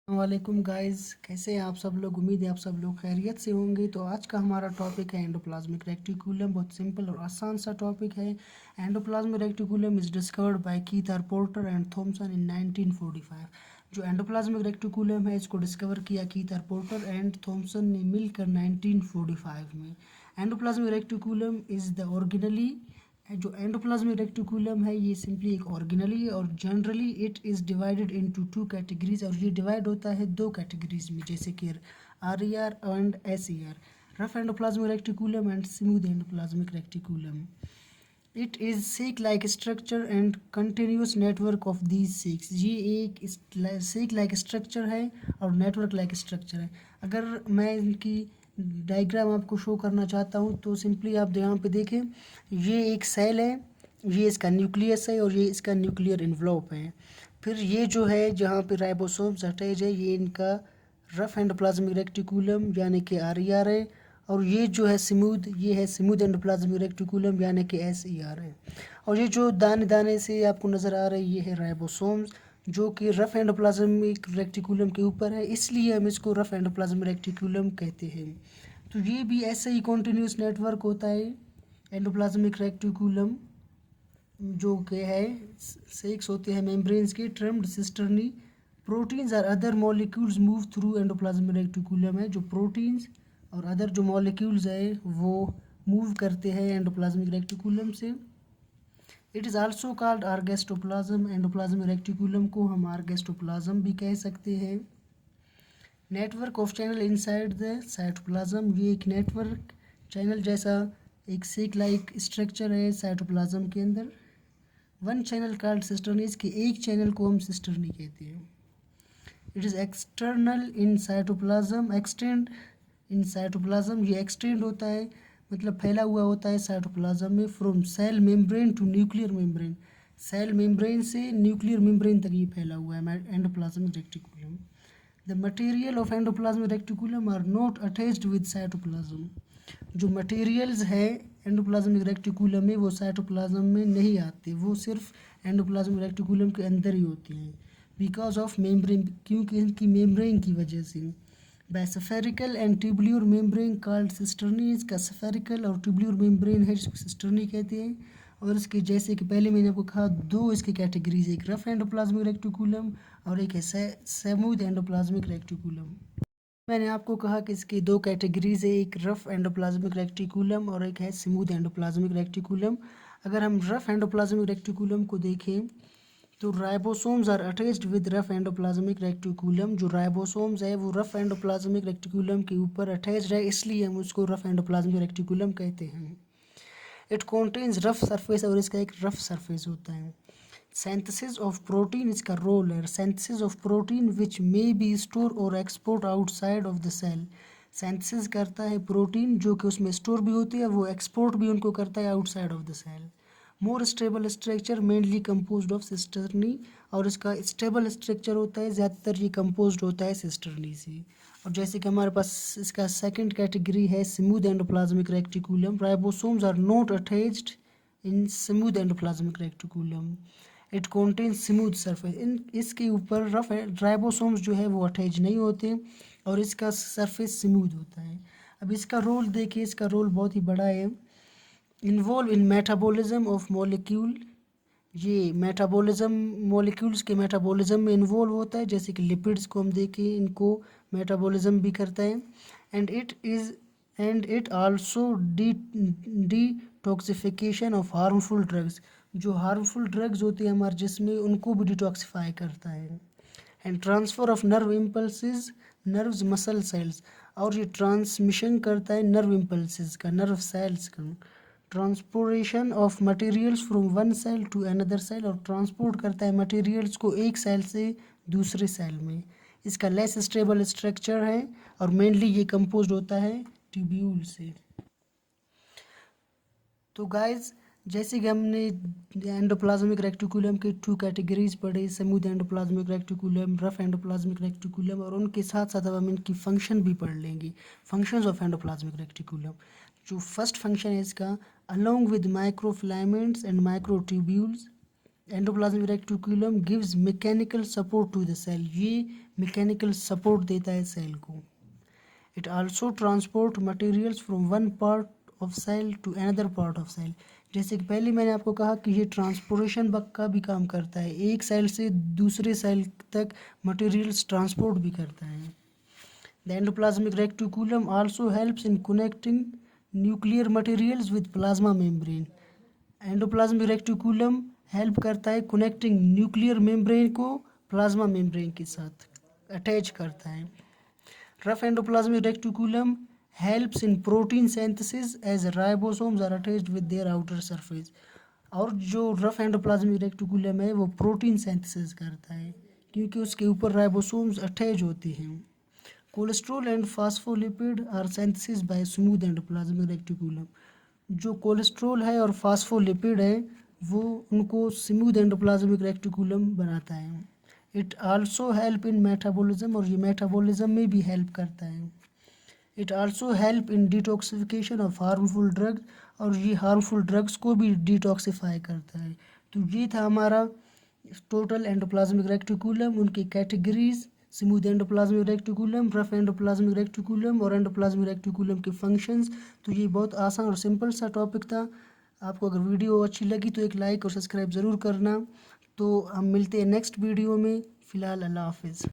वालेकुम गाइस, कैसे हैं आप सब लोग। उम्मीद है आप सब लोग खैरियत से होंगे। तो आज का हमारा टॉपिक है एंडोप्लाज्मिक रेक्टिकुलम। बहुत सिंपल और आसान सा टॉपिक है। Endoplasmic reticulum is discovered by Keith R Porter and Thomson in 1945। जो एंडोप्लाज्मिक रेक्टिकुलम है इसको डिस्कवर किया Keith R Porter and Thomson ने मिलकर 1945 में। Endoplasmic reticulum is the originally जो एंडोप्लाज्मिक रेक्टिकुलम है ये सिंपली एक ऑर्गेनली है और generally it is divided into two categories. और ये डिवाइड होता है दो कैटेगरीज में, जैसे कि R E R and S E R, rough endoplasmic reticulum and smooth endoplasmic reticulum. It is sac like structure and continuous network of these sacs. ये एक सेक लाइक स्ट्रक्चर है और नेटवर्क लाइक स्ट्रक्चर है। अगर मैं इनकी diagram आपको show करना चाहता हूँ तो सिंपली आप यहाँ पे देखें, ये एक सेल है, ये इसका न्यूक्लियस है और ये इसका न्यूक्लियर इन्वलॉप है। फिर ये जो है जहाँ पे राइबोसोम्स अटैच है ये इनका रफ एंडोप्लाज्मिक रेक्टिकुलम यानी कि आर ई आर है। और ये जो है स्मूथ, ये है स्मूथ एंडोप्लाज्मिक रेक्टिकुलम यानी कि एस ई आर है। और ये जो दाने दाने से आपको नज़र आ रहा है ये है राइबोसोम्स, जो कि रफ एंडोप्लाज्मिक रेक्टिकुलम के ऊपर है, इसलिए हम इसको रफ एंडोप्लाज्मिक रेक्टिकुलम कहते हैं। तो ये भी ऐसे ही कॉन्टिन्यूस नेटवर्क होता है एंडोप्लाज्मिक रेक्टिकुलम, जो कि है सेक्स होते हैं मेम्ब्रेन्स के टर्म्ड सिस्टर्नी। प्रोटीन्स और other molecules move through endoplasmic reticulum है। जो प्रोटीन्स और अदर जो मॉलिक्यूल्स है वो मूव करते हैं एंडोप्लाज्मिक रेक्टिकुलम से। It is also called ergastoplasm. Endoplasmic reticulum को हम आर्गेस्टोप्लाज्म भी कह सकते हैं। Network of channel inside the cytoplasm, ये एक नेटवर्क चैनल जैसा एक सेक लाइक स्ट्रक्चर है साइटोप्लाज्म के अंदर। वन चैनल कॉल्ड सिस्टर्नीज, के एक चैनल को हम सिस्टर्नी कहते हैं। It is external in cytoplasm, extend in cytoplasm, ये एक्सटेंड होता है मतलब फैला हुआ होता है साइटोप्लाज्म में। From cell membrane to nuclear membrane, cell membrane से न्यूक्लियर मेम्ब्रेन तक ये फैला हुआ है endoplasmic reticulum. The material of endoplasmic reticulum are not attached with cytoplasm. जो मटेरियल्स है एंडोप्लाज्मिक रेक्टिकुलम में वो साइटोप्लाज्म में नहीं आते, वो सिर्फ एंडोप्लाज्मिक रेक्टिकुलम के अंदर ही होते हैं। बिकॉज ऑफ मेम्ब्रेन, क्योंकि इनकी मेम्ब्रेन की वजह से। By spherical and tubular membrane called cisternae, इसका स्फेरिकल और ट्यूबुलर मेम्ब्रेन है जिसको सिस्टर्नी कहते हैं। और इसके जैसे कि पहले मैंने आपको कहा दो इसकी कैटेगरीज, एक रफ एंडोप्लाज्मिक रेक्टिकुलम और एक है स्मूथ एंडोप्लाज्मिक रेक्टिकुलम। मैंने आपको कहा कि इसकी दो कैटेगरीज है, एक रफ एंडोप्लाज्मिक रेक्टिकुलम और एक है स्मूथ एंडोप्लाज्मिक रेक्टिकुलम। अगर हम रफ एंडोप्लाज्मिक रेक्टिकुलम को देखें तो ribosomes are attached with rough endoplasmic reticulum. जो राइबोसोम्स है वो रफ एंडोप्लाज्मिक रेक्टिकुलम के ऊपर अटैच्ड है, इसलिए हम उसको रफ एंडोप्लाज्मिक रेक्टिकुलम कहते हैं। इट कॉन्टेन्स रफ सरफेस, और इसका एक रफ सरफेस होता है। सिंथेसिस ऑफ प्रोटीन, इसका रोल है synthesis of protein which may be store और export outside of the cell. Synthesis करता है प्रोटीन जो कि उसमें स्टोर भी होती है, वो एक्सपोर्ट भी उनको करता है outside of the cell. More stable structure mainly composed of cisternae, और इसका स्टेबल स्ट्रक्चर होता है ज़्यादातर ये कंपोज्ड होता है सिस्टर्नी से। और जैसे कि हमारे पास इसका सेकंड कैटेगरी है smooth endoplasmic reticulum. Ribosomes are not attached in smooth endoplasmic reticulum. It contains smooth surface, इन इसके ऊपर रफ राइबोसोम्स जो है वो अटैच नहीं होते और इसका सरफेस स्मूथ होता है। अब इसका रोल देखिए, इसका रोल बहुत ही बड़ा है। Involve in metabolism of molecule, ये मेटाबॉलिज्म मॉलिक्यूल्स के मेटाबॉलिज्म में इन्वॉल्व होता है। जैसे कि लिपिड्स को हम देखें, इनको मेटाबॉलिज्म भी करता है। And it also detoxification of harmful drugs, जो हार्मफुल ड्रग्स होते हैं हमारे जिस्म में उनको भी डिटॉक्सिफाई करता है। And transfer of nerve impulses nerves muscle cells, और ये ट्रांसमिशन करता है नर्व इम्पल्सिस का, नर्व सेल्स का। Transportation of materials from one cell to another cell, और ट्रांसपोर्ट करता है मटेरियल्स को एक सेल से दूसरे सेल में। इसका लेस स्टेबल स्ट्रक्चर है और मेनली ये कंपोज्ड होता है ट्यूब्यूल से। तो गाइज, जैसे कि हमने एंडोप्लाज्मिक रेक्टिकुलम के टू कैटेगरीज पढ़े, smooth endoplasmic reticulum, rough endoplasmic reticulum, और उनके साथ साथ अब हम इनकी फंक्शन भी पढ़ लेंगे, फंक्शंस ऑफ एंडोप्लाज्मिक रेक्टिकुलम। जो फर्स्ट फंक्शन है इसका, along with microfilaments and microtubules, endoplasmic reticulum gives mechanical support to the cell, ये मैकेनिकल सपोर्ट देता है सेल को। It also transport materials from one part of cell to another part of cell. जैसे कि पहले मैंने आपको कहा कि ये ट्रांसपोर्टेशन का भी काम करता है, एक सेल से दूसरे सेल तक मटेरियल्स ट्रांसपोर्ट भी करता है। The endoplasmic reticulum also helps in connecting nuclear materials with plasma membrane. Endoplasmic reticulum help करता है कनेक्टिंग न्यूक्लियर मेम्ब्रेन को प्लाज्मा मेम्ब्रेन के साथ अटैच करता है। Rough endoplasmic reticulum helps in protein synthesis as ribosomes are attached with their outer surface। और जो rough endoplasmic reticulum है वो प्रोटीन सिंथेसिस करता है क्योंकि उसके ऊपर राइबोसोम्स अटैच होते हैं। Cholesterol and phospholipid are synthesis by smooth endoplasmic reticulum. जो कोलेस्ट्रॉल है और फास्फोलिपिड है वो उनको स्मूथ एंडोप्लाज्मिक रेटिकुलम बनाता है। It also help in metabolism, और ये मेटाबॉलिज्म में भी हेल्प करता है। It also help in detoxification of harmful drugs, और ये हार्मफुल ड्रग्स को भी डिटॉक्सिफाई करता है। तो ये था हमारा टोटल एंडोप्लाज्मिक रेटिकुलम, उनकी categories, smooth endoplasmic reticulum, rough endoplasmic reticulum और एंडोप्लाज्मिक रेटिकुलम के फंक्शंस। तो ये बहुत आसान और सिंपल सा टॉपिक था। आपको अगर वीडियो अच्छी लगी तो एक लाइक और सब्सक्राइब ज़रूर करना। तो हम मिलते हैं नेक्स्ट वीडियो में। फ़िलहाल अल्लाह हाफिज़।